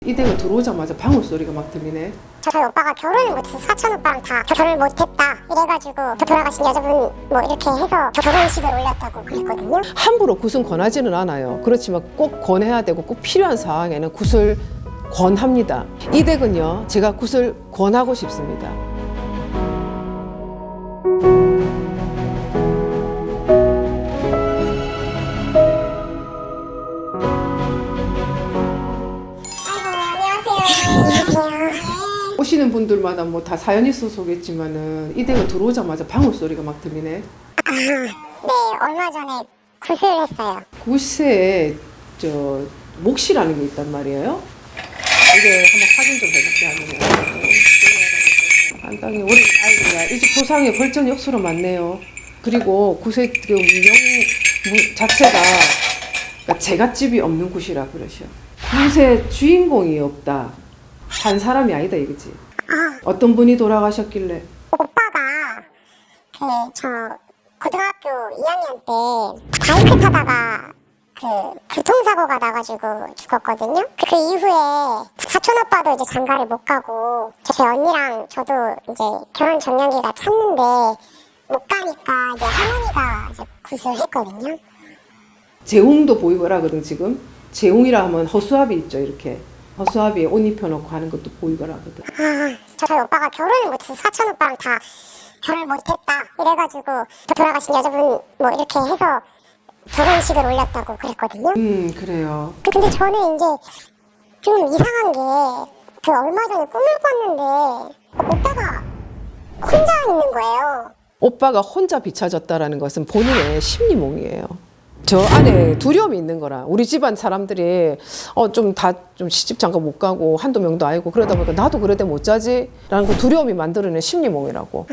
이대가 들어오자마자 방울 소리가 막 들리네. 저희 오빠가 결혼을 못해서 사촌 오빠랑 다 결혼을 못했다 이래가지고 돌아가신 여자분 뭐 이렇게 해서 결혼식을 올렸다고 그랬거든요. 함부로 굿은 권하지는 않아요. 그렇지만 꼭 권해야 되고 꼭 필요한 상황에는 굿을 권합니다. 이 댁은요, 제가 굿을 권하고 싶습니다. 오시는 분들마다 뭐 다 사연이 있어서 오겠지만은 이 댁은 들어오자마자 방울 소리가 막 들리네. 네, 얼마 전에 굿을 했어요. 굿에 저 몫이라는 게 있단 말이에요. 이게 한번 확인 좀 해볼게요. 간단히 우리 아이들이야 일찍 조상의 벌전 역수로 많네요. 그리고 굿의 그 운영 자체가 그러니까 제갓집이 없는 굿이라 그러셔. 굿의 주인공이 없다. 한 사람이 아니다 이거지. 어떤 분이 돌아가셨길래? 오빠가 저 고등학교 2학년 때 바이크 타다가 교통사고가 나가지고 죽었거든요. 그 이후에 사촌 오빠도 이제 장가를 못 가고 제 언니랑 저도 이제 결혼 적령기가 찼는데 못 가니까 이제 할머니가 이제 굿을 했거든요. 재웅도 보이고 하거든 지금. 재웅이라 하면 허수아비 있죠 이렇게. 허수아비에 옷 입혀놓고 하는 것도 보이고 하거든. 저희 오빠가 결혼을 못해서 사촌 오빠랑 다 결혼을 못했다 이래가지고 돌아가신 여자분 뭐 이렇게 해서 결혼식을 올렸다고 그랬거든요. 그래요. 근데 저는 이제 좀 이상한 게 얼마 전에 꿈을 꿨는데 오빠가 혼자 있는 거예요. 오빠가 혼자 비춰졌다라는 것은 본인의 심리몽이에요. 저 안에 두려움이 있는 거라. 우리 집안 사람들이 좀 시집 장가 못 가고 한두 명도 아니고 그러다 보니까 나도 그래도 못 자지? 라는 그 두려움이 만들어낸 심리몽이라고.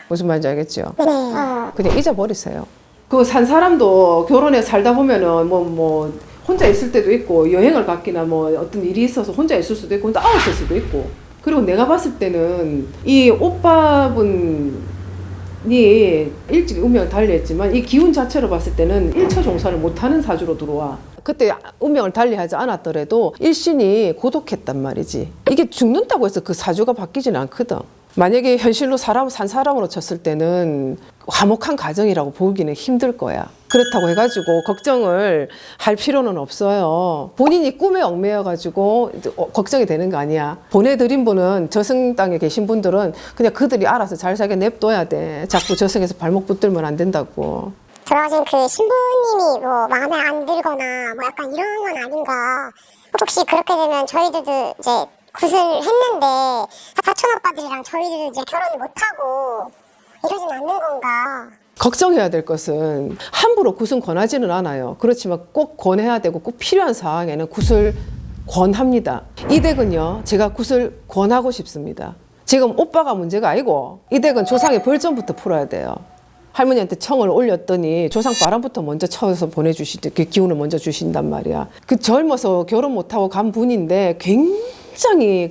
무슨 말인지 알겠죠? 네. 그냥 잊어버리세요. 그 산 사람도 결혼해 살다 보면은 뭐 혼자 있을 때도 있고 여행을 갔기나 뭐 어떤 일이 있어서 혼자 있을 수도 있고 혼자 있을 수도 있고. 그리고 내가 봤을 때는 이 오빠분이 일찍 운명을 달리했지만 이 기운 자체로 봤을 때는 1차 종사를 못하는 사주로 들어와. 그때 운명을 달리하지 않았더라도 일신이 고독했단 말이지. 이게 죽는다고 해서 그 사주가 바뀌지는 않거든. 만약에 현실로 산 사람으로 쳤을 때는 화목한 가정이라고 보기는 힘들 거야. 그렇다고 해가지고 걱정을 할 필요는 없어요. 본인이 꿈에 얽매여가지고 걱정이 되는 거 아니야. 보내드린 분은 저승 땅에 계신 분들은 그냥 그들이 알아서 잘 살게 냅둬야 돼. 자꾸 저승에서 발목 붙들면 안 된다고. 돌아가신 그 신부님이 뭐 마음에 안 들거나 뭐 약간 이런 건 아닌가. 혹시 그렇게 되면 저희들도 이제 굿을 했는데 사촌 오빠들이랑 저희들도 이제 결혼을 못하고 이러진 않는 건가. 걱정해야 될 것은 함부로 굿은 권하지는 않아요. 그렇지만 꼭 권해야 되고 꼭 필요한 상황에는 굿을 권합니다. 이 댁은요, 제가 굿을 권하고 싶습니다. 지금 오빠가 문제가 아니고 이 댁은 조상의 벌점부터 풀어야 돼요. 할머니한테 청을 올렸더니 조상 바람부터 먼저 쳐서 그 기운을 먼저 주신단 말이야. 그 젊어서 결혼 못하고 간 분인데 굉장히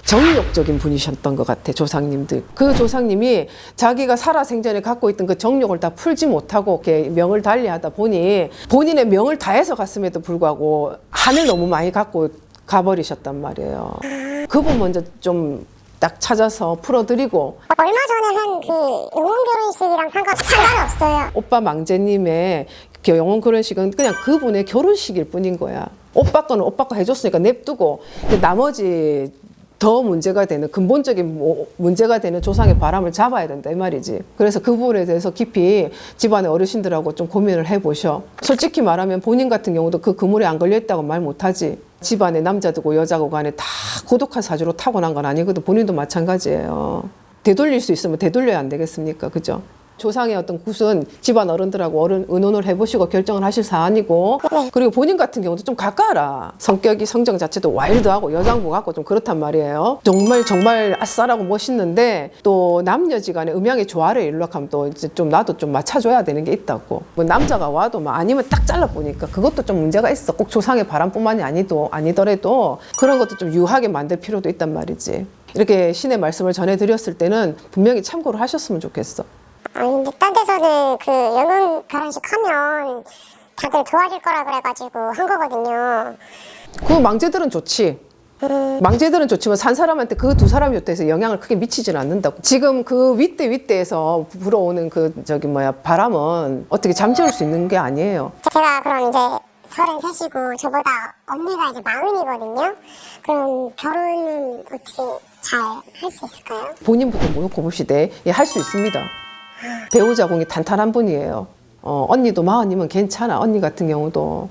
정욕적인 분이셨던 것 같아, 조상님들. 그 조상님이 자기가 살아생전에 갖고 있던 그 정욕을 다 풀지 못하고 이렇게 명을 달리하다 보니 본인의 명을 다해서 갔음에도 불구하고 한을 너무 많이 갖고 가버리셨단 말이에요. 그분 먼저 좀 딱 찾아서 풀어드리고. 얼마 전에 한 그 영혼 결혼식이랑 상관없어요. 오빠 망제님의 영혼 결혼식은 그냥 그분의 결혼식일 뿐인 거야. 오빠 거는 오빠 거 해줬으니까 냅두고 나머지 더 문제가 되는 근본적인 문제가 되는 조상의 바람을 잡아야 된다 이 말이지. 그래서 그 부분에 대해서 깊이 집안의 어르신들하고 좀 고민을 해보셔. 솔직히 말하면 본인 같은 경우도 그 그물에 안 걸려있다고 말 못하지. 집안에 남자고 여자고 간에 다 고독한 사주로 타고난 건 아니거든. 본인도 마찬가지예요. 되돌릴 수 있으면 되돌려야 안 되겠습니까? 그죠? 조상의 어떤 굿은 집안 어른들하고 의논을 해보시고 결정을 하실 사안이고, 그리고 본인 같은 경우도 좀 가까워라. 성정 자체도 와일드하고 여장부 같고 좀 그렇단 말이에요. 정말 아싸라고 멋있는데 또 남녀지간에 음양의 조화를 이루려고 하면 또 이제 좀 나도 좀 맞춰줘야 되는 게 있다고. 뭐 남자가 와도 뭐 아니면 딱 잘라보니까 그것도 좀 문제가 있어. 꼭 조상의 바람뿐만이 아니더라도 그런 것도 좀 유하게 만들 필요도 있단 말이지. 이렇게 신의 말씀을 전해드렸을 때는 분명히 참고를 하셨으면 좋겠어. 아니 근데 딴 데서는 그 영혼 결혼식 하면 다들 도와줄 거라 그래가지고 한 거거든요. 그 망제들은 좋지. 망제들은 좋지만 산 사람한테 그 두 사람이 좋다해서 영향을 크게 미치지는 않는다고. 지금 그 윗대에서 불어오는 그 바람은 어떻게 잠재울 수 있는 게 아니에요. 제가 그럼 이제 33이고 저보다 언니가 이제 40이거든요. 그럼 결혼은 어떻게 잘 할 수 있을까요? 본인부터 모욕고 봅시대. 예, 할 수 있습니다. 배우자 공이 탄탄한 분이에요. 언니도 40이면 괜찮아. 언니 같은 경우도.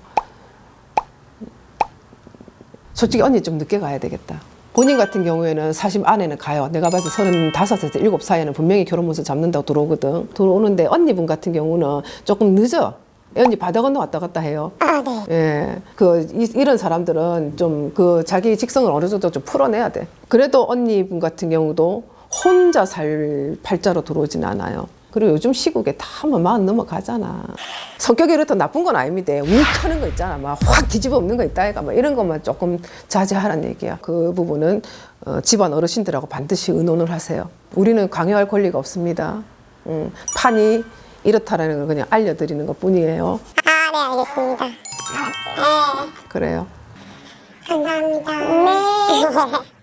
솔직히 언니 좀 늦게 가야 되겠다. 본인 같은 경우에는 40 안에는 가요. 내가 봐서 35에서 7 사이에는 분명히 결혼 문서 잡는다고 들어오거든. 들어오는데 언니분 같은 경우는 조금 늦어. 언니 바다 건너 왔다 갔다 해요. 아, 네. 예. 이런 사람들은 좀 자기 직성을 어느 정도 좀 풀어내야 돼. 그래도 언니분 같은 경우도 혼자 살 팔자로 들어오진 않아요. 그리고 요즘 시국에 다 뭐 40 넘어가잖아. 성격이 이렇다 나쁜 건 아닙니다. 욱하는 거 있잖아. 막 확 뒤집어 엎는 거 있다. 막 이런 것만 조금 자제하라는 얘기야. 그 부분은 집안 어르신들하고 반드시 의논을 하세요. 우리는 강요할 권리가 없습니다. 판이 이렇다라는 걸 그냥 알려드리는 것 뿐이에요. 아, 네, 알겠습니다. 네, 그래요. 감사합니다. 네.